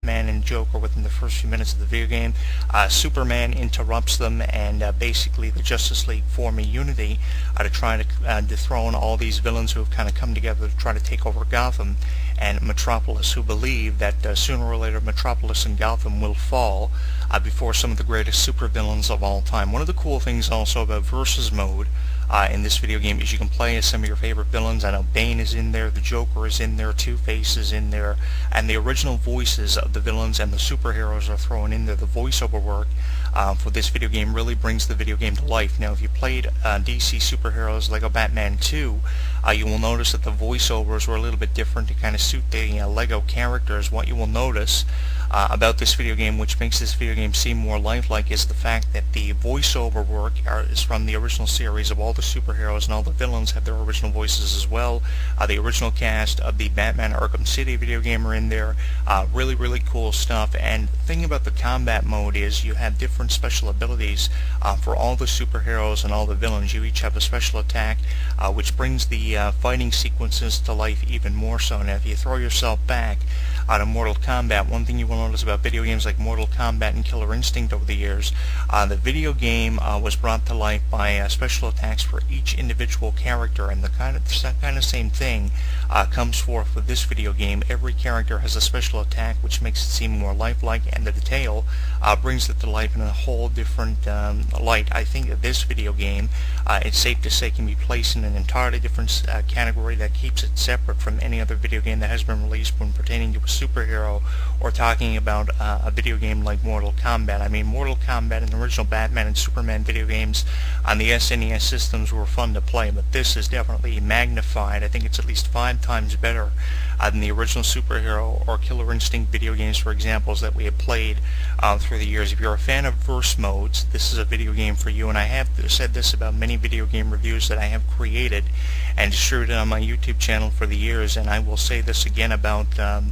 Batman and Joker within the first few minutes of the video game. Superman interrupts them, and basically the Justice League form a unity to try to dethrone all these villains who have kind of come together to try to take over Gotham and Metropolis, who believe that sooner or later Metropolis and Gotham will fall before some of the greatest supervillains of all time. One of the cool things also about Versus Mode in this video game is you can play as some of your favorite villains. I know Bane is in there, the Joker is in there, Two-Face is in there, and the original voices of the villains and the superheroes are thrown in there. The voiceover work for this video game really brings the video game to life. Now, if you played DC Superheroes Lego Batman 2, you will notice that the voiceovers were a little bit different to kind of suit the Lego characters. What you will notice about this video game, which makes this video game seem more lifelike, is the fact that the voiceover work is from the original series of all the superheroes, and all the villains have their original voices as well. The original cast of the Batman Arkham City video game are in there. Really, really cool stuff. And the thing about the combat mode is you have different special abilities for all the superheroes and all the villains. You each have a special attack, which brings the fighting sequences to life even more so. Now, if you throw yourself back to Mortal Kombat, one thing you will notice about video games like Mortal Kombat and Killer Instinct over the years, the video game was brought to life by special attacks for each individual character, and the kind of same thing comes forth with this video game. Every character has a special attack which makes it seem more lifelike, and the detail brings it to life in a whole different light. I think that this video game, it's safe to say, can be placed in an entirely different category that keeps it separate from any other video game that has been released when pertaining to a superhero or talking about a video game like Mortal Kombat. I mean, Mortal Kombat and the original Batman and Superman video games on the SNES systems were fun to play, but this is definitely magnified. I think it's at least 5 times better than the original superhero or Killer Instinct video games, for examples that we have played through the years. If you're a fan of verse modes, this is a video game for you, and I have said this about many video game reviews that I have created and distributed on my YouTube channel for the years, and I will say this again about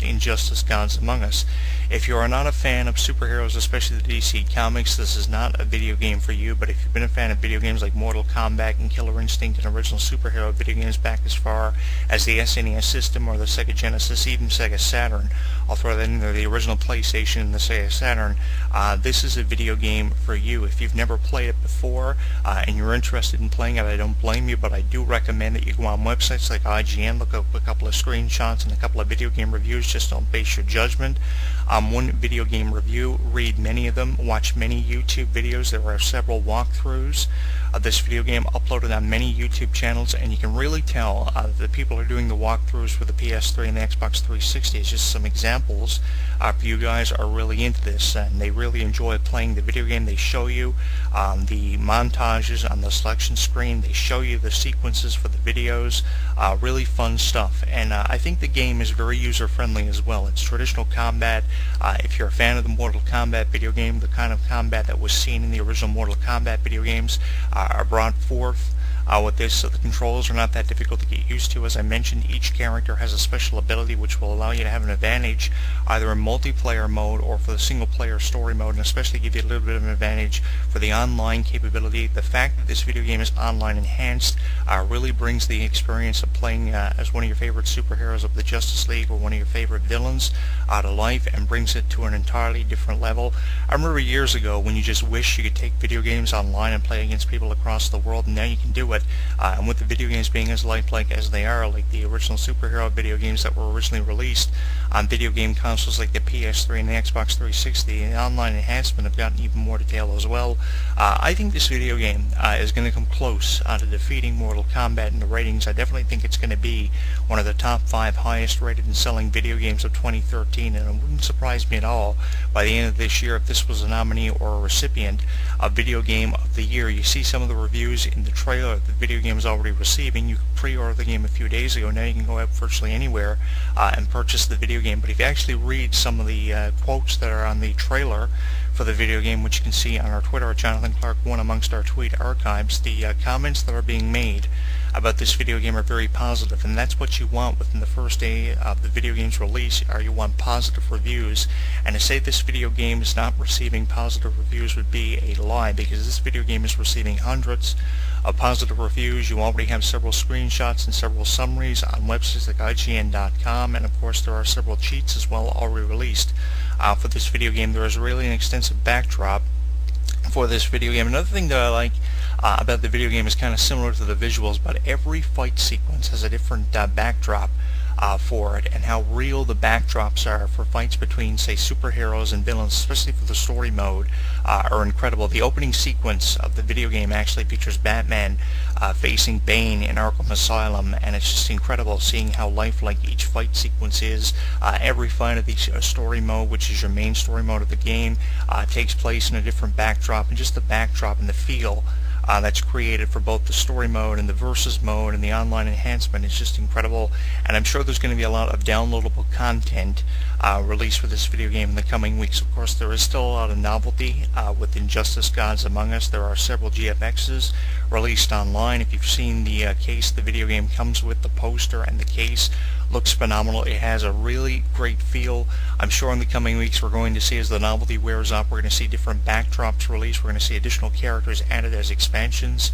Injustice: Gods Among Us. If you are not a fan of superheroes, especially the DC Comics, this is not a video game for you. But if you've been a fan of video games like Mortal Kombat and Killer Instinct and original superhero video games back as far as the SNES system or the Sega Genesis, even Sega Saturn, I'll throw that in there, the original PlayStation and the Sega Saturn, this is a video game for you. If you've never played it before and you're interested in playing it, I don't blame you, but I do recommend that you go on websites like IGN, look up a couple of screenshots and a couple of video game reviews. Just don't base your judgment on one video game review. Read many of them, watch many YouTube videos. There are several walkthroughs of this video game uploaded on many YouTube channels, and you can really tell that the people are doing the walkthroughs for the PS3 and the Xbox 360. It's just some examples for you guys are really into this, and they really enjoy playing the video game. They show you the montages on the selection screen. They show you the sequences for the videos. Really fun stuff, and I think the game is very user-friendly as well. It's traditional combat. If you're a fan of the Mortal Kombat video game, the kind of combat that was seen in the original Mortal Kombat video games are brought forth with this, so the controls are not that difficult to get used to. As I mentioned, each character has a special ability which will allow you to have an advantage either in multiplayer mode or for the single player story mode, and especially give you a little bit of an advantage for the online capability. The fact that this video game is online enhanced really brings the experience of playing as one of your favorite superheroes of the Justice League or one of your favorite villains to life, and brings it to an entirely different level. I remember years ago when you just wish you could take video games online and play against people across the world, and now you can do it. And with the video games being as lifelike as they are, like the original superhero video games that were originally released on video game consoles like the PS3 and the Xbox 360, and online enhancement have gotten even more detailed as well. I think this video game is going to come close to defeating Mortal Kombat in the ratings. I definitely think it's going to be one of the top 5 highest rated and selling video games of 2013, and it wouldn't surprise me at all by the end of this year if this was a nominee or a recipient of Video Game of the Year. You see some of the reviews in the trailer the video game is already receiving. You could pre-order the game a few days ago. Now you can go out virtually anywhere and purchase the video game. But if you actually read some of the quotes that are on the trailer for the video game, which you can see on our Twitter at Jonathan Clark 1 amongst our tweet archives, the comments that are being made about this video game are very positive, and that's what you want within the first day of the video game's release, or you want positive reviews. And to say this video game is not receiving positive reviews would be a lie, because this video game is receiving hundreds of positive reviews. You already have several screenshots and several summaries on websites like IGN.com, and of course there are several cheats as well already released for this video game. There is really an extensive backdrop for this video game. Another thing that I like about the video game is kind of similar to the visuals, but every fight sequence has a different backdrop for it, and how real the backdrops are for fights between, say, superheroes and villains, especially for the story mode, are incredible. The opening sequence of the video game actually features Batman facing Bane in Arkham Asylum, and it's just incredible seeing how lifelike each fight sequence is. Every fight of the story mode, which is your main story mode of the game, takes place in a different backdrop, and just the backdrop and the feel that's created for both the story mode and the versus mode and the online enhancement is just incredible. And I'm sure there's going to be a lot of downloadable content released for this video game in the coming weeks. Of course, there is still a lot of novelty with Injustice Gods Among Us. There are several GFXs released online. If you've seen the case the video game comes with, the poster and the case looks phenomenal. It has a really great feel. I'm sure in the coming weeks we're going to see, as the novelty wears off, we're going to see different backdrops released. We're going to see additional characters added as expansions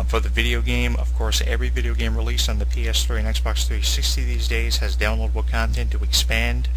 for the video game. Of course, every video game released on the PS3 and Xbox 360 these days has downloadable content to expand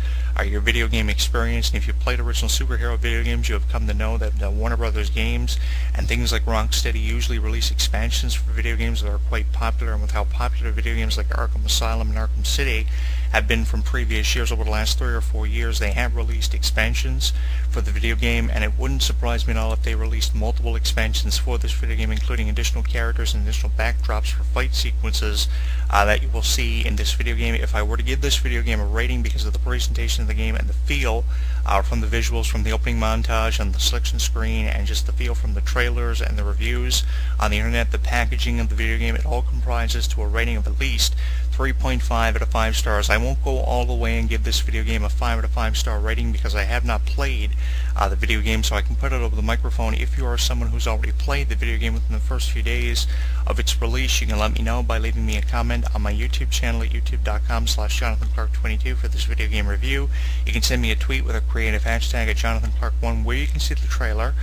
your video game experience. And if you've played original superhero video games, you have come to know that Warner Brothers games and things like Rocksteady usually release expansions for video games that are quite popular. And with how popular video games like Arkham Asylum and Arkham City have been from previous years, over the last 3 or 4 years, they have released expansions for the video game, and it wouldn't surprise me at all if they released multiple expansions for this video game, including additional characters and additional backdrops for fight sequences that you will see in this video game. If I were to give this video game a rating because of the presentation of the game and the feel from the visuals, from the opening montage on the selection screen, and just the feel from the trailers and the reviews on the internet, the packaging of the video game, it all comprises to a rating of at least 3.5 out of 5 stars. I won't go all the way and give this video game a 5 out of 5 star rating because I have not played the video game, so I can put it over the microphone. If you are someone who's already played the video game within the first few days of its release, you can let me know by leaving me a comment on my YouTube channel at youtube.com/JonathanClark22 for this video game review. You can send me a tweet with a creative hashtag at JonathanClark1 where you can see the trailer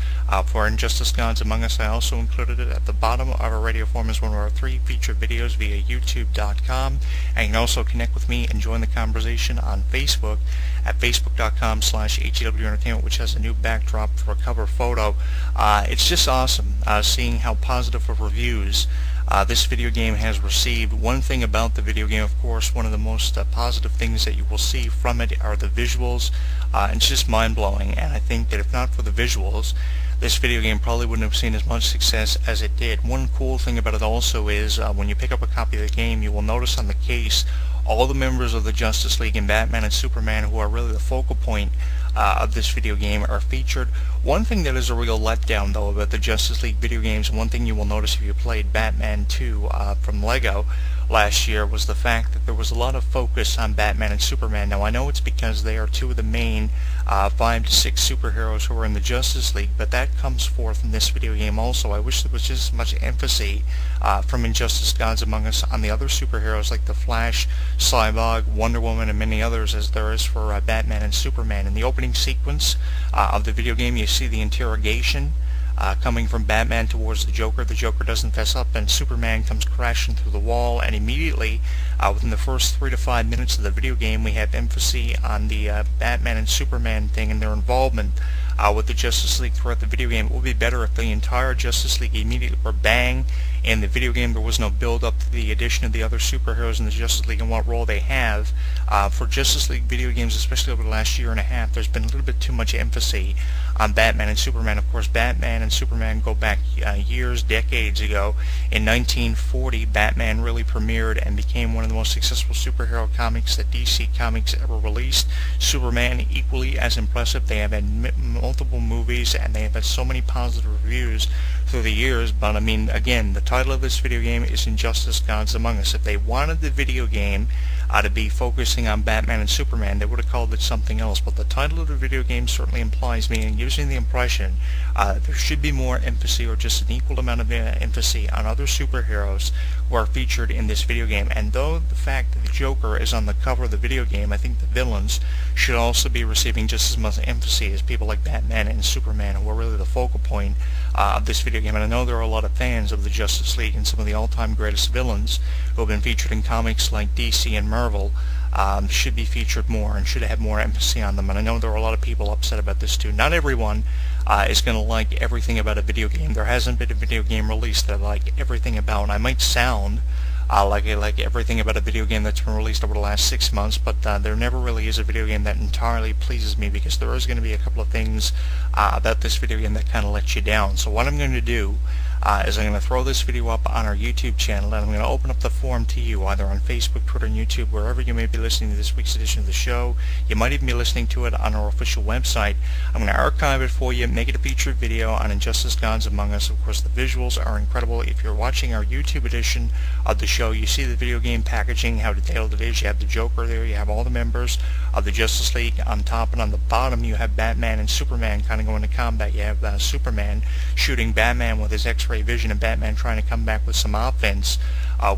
for Injustice Gods Among Us. I also included it at the bottom of our radio form as one of our 3 featured videos via youtube.com. And you can also connect with me and join the conversation on Facebook at facebook.com/HEWentertainment, which has a new backdrop for a cover photo. It's just awesome seeing how positive of reviews this video game has received. One thing about the video game, of course, one of the most positive things that you will see from it are the visuals. It's just mind-blowing, and I think that if not for the visuals, this video game probably wouldn't have seen as much success as it did. One cool thing about it also is when you pick up a copy of the game, you will notice on the case all the members of the Justice League and Batman and Superman, who are really the focal point of this video game, are featured. One thing that is a real letdown, though, about the Justice League video games, and one thing you will notice if you played Batman 2 from LEGO last year, was the fact that there was a lot of focus on Batman and Superman. Now, I know it's because they are 2 of the main 5 to 6 superheroes who are in the Justice League, but that comes forth in this video game also. I wish there was just as much emphasis from Injustice Gods Among Us on the other superheroes like the Flash, Cyborg, Wonder Woman, and many others as there is for Batman and Superman. In the opening sequence of the video game, you see the interrogation coming from Batman towards the Joker. The Joker doesn't fess up, and Superman comes crashing through the wall, and immediately within the first 3 to 5 minutes of the video game, we have emphasis on the Batman and Superman thing and their involvement with the Justice League throughout the video game. It would be better if the entire Justice League immediately were bang in the video game. There was no build up to the addition of the other superheroes in the Justice League and what role they have. For Justice League video games, especially over the last year and a half, there's been a little bit too much emphasis on Batman and Superman. Of course, Batman and Superman go back years, decades ago. In 1940, Batman really premiered and became one of the most successful superhero comics that DC Comics ever released. Superman, equally as impressive. They have had multiple movies, and they have had so many positive reviews through the years. But I mean, again, the title of this video game is Injustice Gods Among Us. If they wanted the video game to be focusing on Batman and Superman, they would have called it something else. But the title of the video game certainly implies me and gives me the impression that there should be more emphasis, or just an equal amount of emphasis, on other superheroes who are featured in this video game. And though the fact that the Joker is on the cover of the video game, I think the villains should also be receiving just as much emphasis as people like Batman and Superman, who are really the focal point of this video video game, and I know there are a lot of fans of the Justice League and some of the all-time greatest villains who have been featured in comics like DC and Marvel, should be featured more and should have more emphasis on them. And I know there are a lot of people upset about this too. Not everyone is going to like everything about a video game. There hasn't been a video game released that I like everything about, and I might sound like everything about a video game that's been released over the last 6 months, but there never really is a video game that entirely pleases me, because there is going to be a couple of things about this video game that kind of lets you down. So what I'm going to do is I'm going to throw this video up on our YouTube channel, and I'm going to open up the forum to you, either on Facebook, Twitter, and YouTube, wherever you may be listening to this week's edition of the show. You might even be listening to it on our official website. I'm going to archive it for you, make it a featured video on Injustice Gods Among Us. Of course, the visuals are incredible. If you're watching our YouTube edition of the show, you see the video game packaging, how detailed it is. You have the Joker there, you have all the members of the Justice League on top, and on the bottom you have Batman and Superman kind of going to combat. You have Superman shooting Batman with his X-ray vision, and Batman trying to come back with some offense,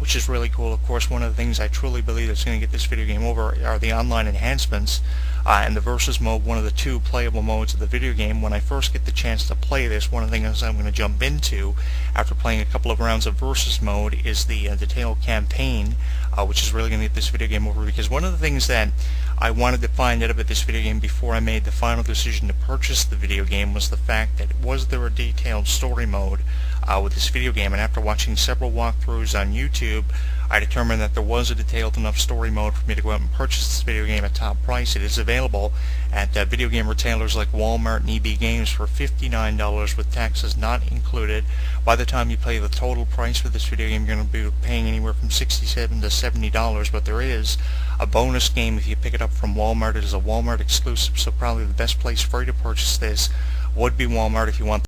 which is really cool. Of course, one of the things I truly believe that's going to get this video game over are the online enhancements and the versus mode, one of the two playable modes of the video game. When I first get the chance to play this, one of the things I'm going to jump into after playing a couple of rounds of versus mode is the detailed campaign, which is really going to get this video game over, because one of the things that I wanted to find out about this video game before I made the final decision to purchase the video game was the fact that was there a detailed story mode with this video game. And after watching several walkthroughs on YouTube, I determined that there was a detailed enough story mode for me to go out and purchase this video game at top price. It is available at video game retailers like Walmart and EB Games for $59 with taxes not included. By the time you pay the total price for this video game, you're going to be paying anywhere from $67 to $70, but there is a bonus game if you pick it up from Walmart. It is a Walmart exclusive, so probably the best place for you to purchase this would be Walmart if you want